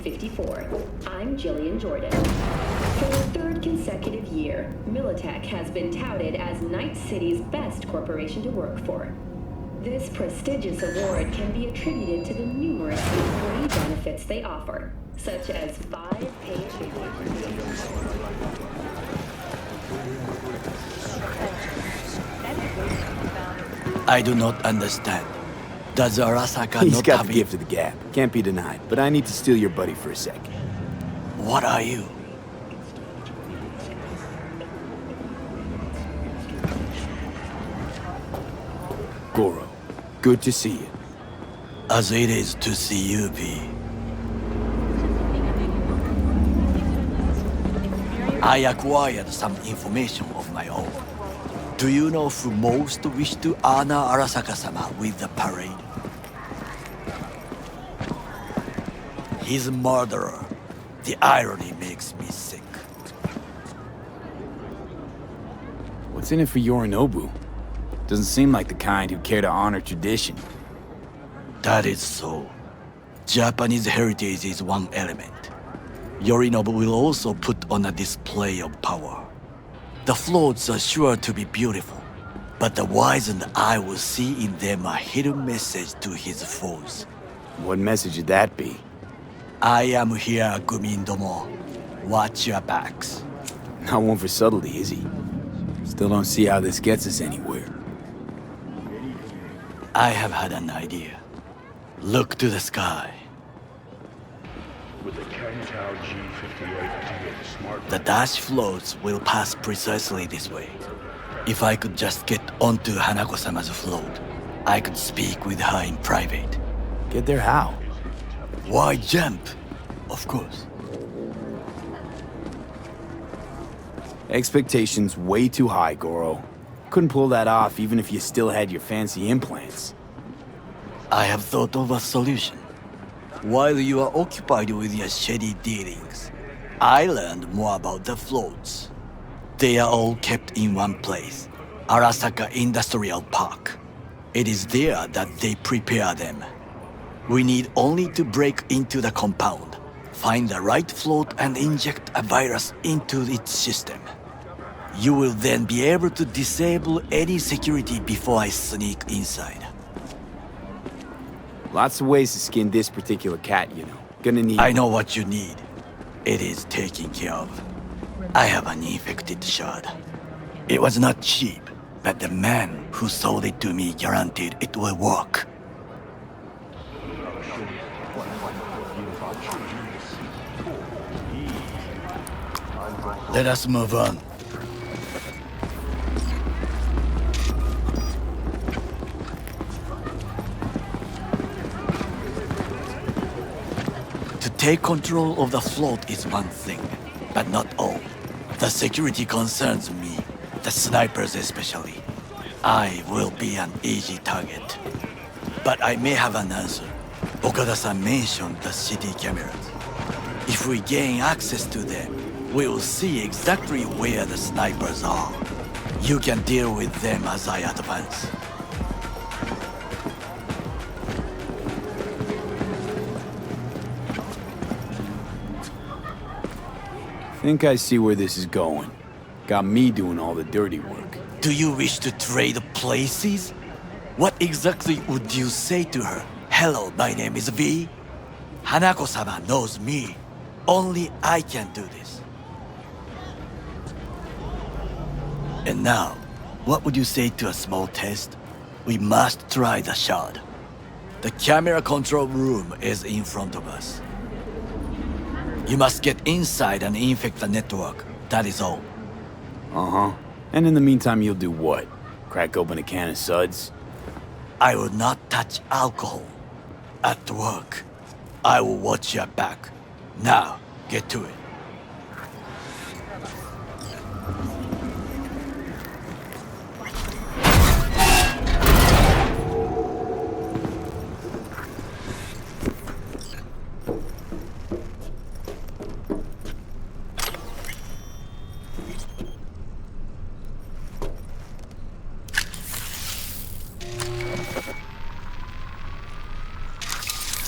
54. I'm Jillian Jordan. For the third consecutive year, Militech has been touted as Night City's best corporation to work for. This prestigious award can be attributed to the numerous employee benefits they offer, such as 5 paid vacations. I do not understand. Does Arasaka He's not got have the gift of the gab. Can't be denied. But I need to steal your buddy for a sec. What are you? Goro, good to see you. As it is to see you, V. I acquired some information of my own. Do you know who most wish to honor Arasaka-sama with the parade? His murderer. The irony makes me sick. What's in it for Yorinobu? Doesn't seem like the kind who care to honor tradition. That is so. Japanese heritage is one element. Yorinobu will also put on a display of power. The floats are sure to be beautiful, but the wizened eye will see in them a hidden message to his foes. What message would that be? I am here, Gumindomo. Watch your backs. Not one for subtlety, is he? Still don't see how this gets us anywhere. I have had an idea. Look to the sky. With the Kangtao G58 smart The dash floats will pass precisely this way. If I could just get onto Hanako-sama's float, I could speak with her in private. Get there how? Why jump? Of course. Expectations way too high, Goro. Couldn't pull that off even if you still had your fancy implants. I have thought of a solution. While you are occupied with your shady dealings, I learned more about the floats. They are all kept in one place, Arasaka Industrial Park. It is there that they prepare them. We need only to break into the compound, find the right float and inject a virus into its system. You will then be able to disable any security before I sneak inside. Lots of ways to skin this particular cat, you know. Gonna need... I know what you need. It is taken care of. I have an infected shard. It was not cheap, but the man who sold it to me guaranteed it will work. Let us move on. To take control of the float is one thing, but not all. The security concerns me, the snipers especially. I will be an easy target. But I may have an answer. Okada-san mentioned the city cameras. If we gain access to them, we will see exactly where the snipers are. You can deal with them as I advance. Think I see where this is going. Got me doing all the dirty work. Do you wish to trade places? What exactly would you say to her? Hello, my name is V. Hanako-sama knows me. Only I can do this. And now, what would you say to a small test? We must try the shard. The camera control room is in front of us. You must get inside and infect the network. That is all. Uh-huh. And in the meantime, you'll do what? Crack open a can of suds? I will not touch alcohol. At work, I will watch your back. Now, get to it.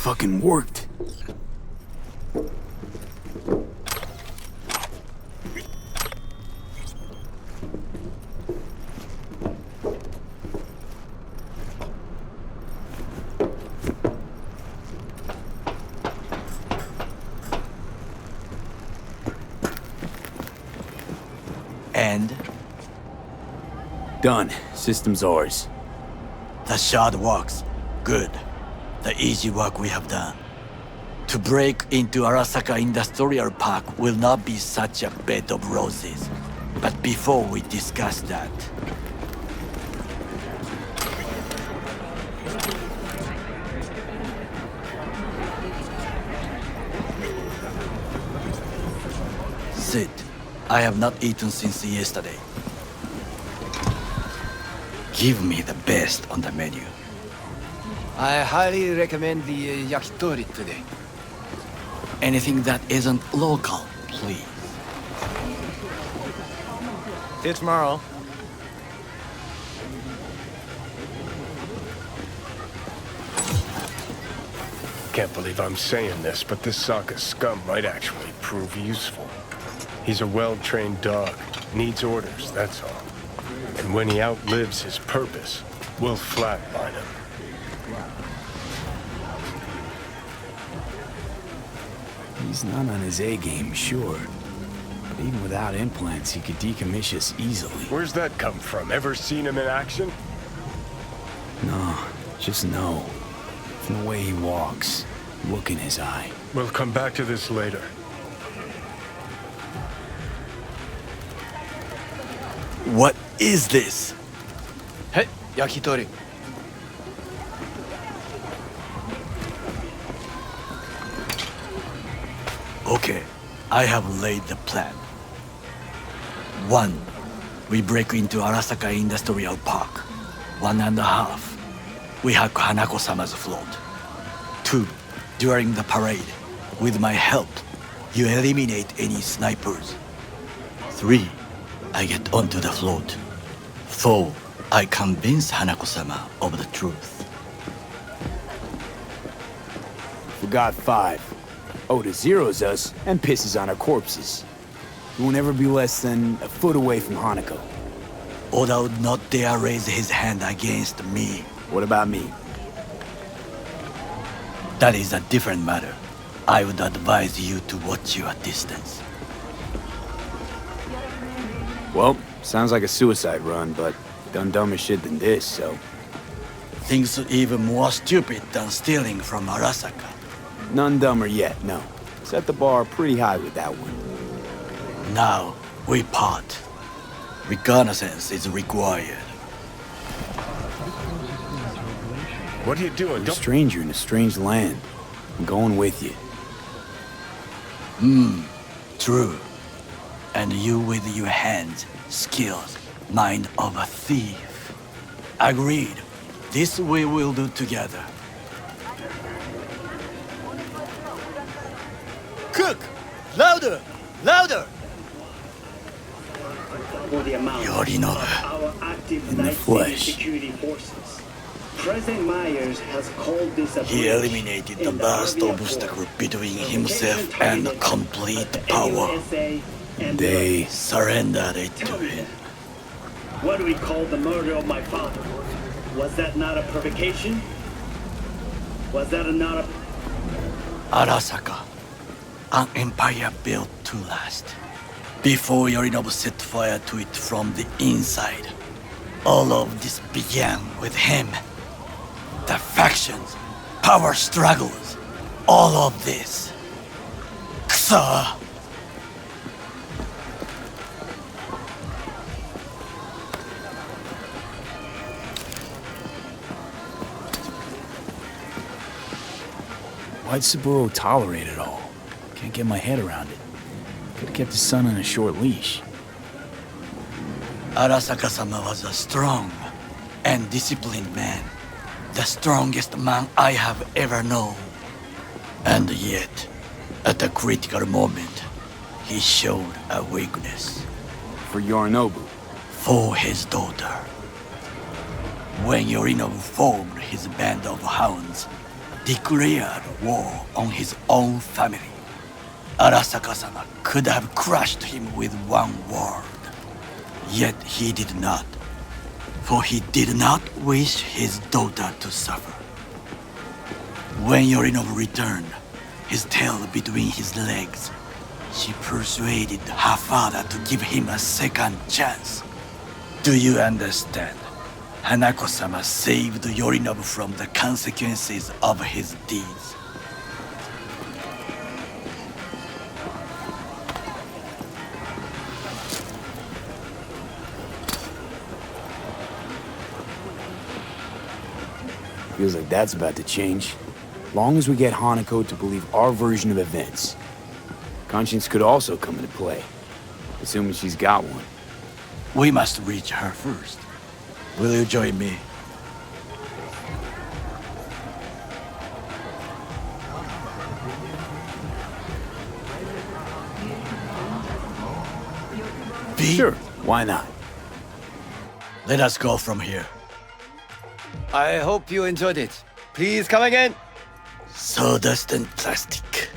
Fucking worked. And Done. System's ours. the shard works. Good. The easy work we have done. To break into Arasaka Industrial Park will not be such a bed of roses. But before we discuss that, sit. I have not eaten since yesterday. Give me the best on the menu. I highly recommend the yakitori today. Anything that isn't local, please. See you tomorrow. Can't believe I'm saying this, but this Sokka scum might actually prove useful. He's a well-trained dog. Needs orders, that's all. And when he outlives his purpose, we'll flatline him. He's not on his A game, sure. But even without implants, he could decommission us easily. Where's that come from? Ever seen him in action? No, just no. From the way he walks, look in his eye. We'll come back to this later. What is this? Hey, yakitori. Okay, I have laid the plan. 1. We break into Arasaka Industrial Park. 1.5. We hack Hanako-sama's float. 2. During the parade, with my help, you eliminate any snipers. 3. I get onto the float. 4. I convince Hanako-sama of the truth. Forgot 5. Oda zeros us and pisses on our corpses. He won't ever be less than a foot away from Hanako. Oda would not dare raise his hand against me. What about me? That is a different matter. I would advise you to watch your distance. Well, sounds like a suicide run, but done dumber shit than this, so... Things even more stupid than stealing from Arasaka. None dumber yet, no. Set the bar pretty high with that one. Now, we part. Reconnaissance is required. What are you doing? You're a stranger in a strange land. I'm going with you. True. And you with your hands, skills, mind of a thief. Agreed. This we will do together. Cook! Louder! Louder! For the amount Yorinobu. of our active In the Night City flesh. security forces. President Myers has called this a He breach eliminated the in vast area obstacle code. between himself and complete power. AUSA and They... Surrendered it to Tell me him. what do we call the murder of my father? Was that not a provocation? Was that not a... Arasaka, an empire built to last. Before Yorinobu set fire to it from the inside, all of this began with him. The factions, power struggles, all of this. Ksa! Why'd Saburo tolerate it all? Can't get my head around it. Could've kept his son on a short leash. Arasaka-sama was a strong and disciplined man. The strongest man I have ever known. And yet, at a critical moment, he showed a weakness For Yorinobu. for his daughter. When Yorinobu formed his band of hounds, declared war on his own family, Arasaka-sama could have crushed him with one word. Yet he did not, for he did not wish his daughter to suffer. When Yorinobu returned, his tail between his legs, she persuaded her father to give him a second chance. Do you understand? Hanako-sama saved Yorinobu from the consequences of his deeds. Feels like that's about to change. Long as we get Hanako to believe our version of events. Conscience could also come into play, assuming she's got one. We must reach her first. Will you join me? V? Sure, why not? Let us go from here. I hope you enjoyed it. Please come again. Sawdust and plastic.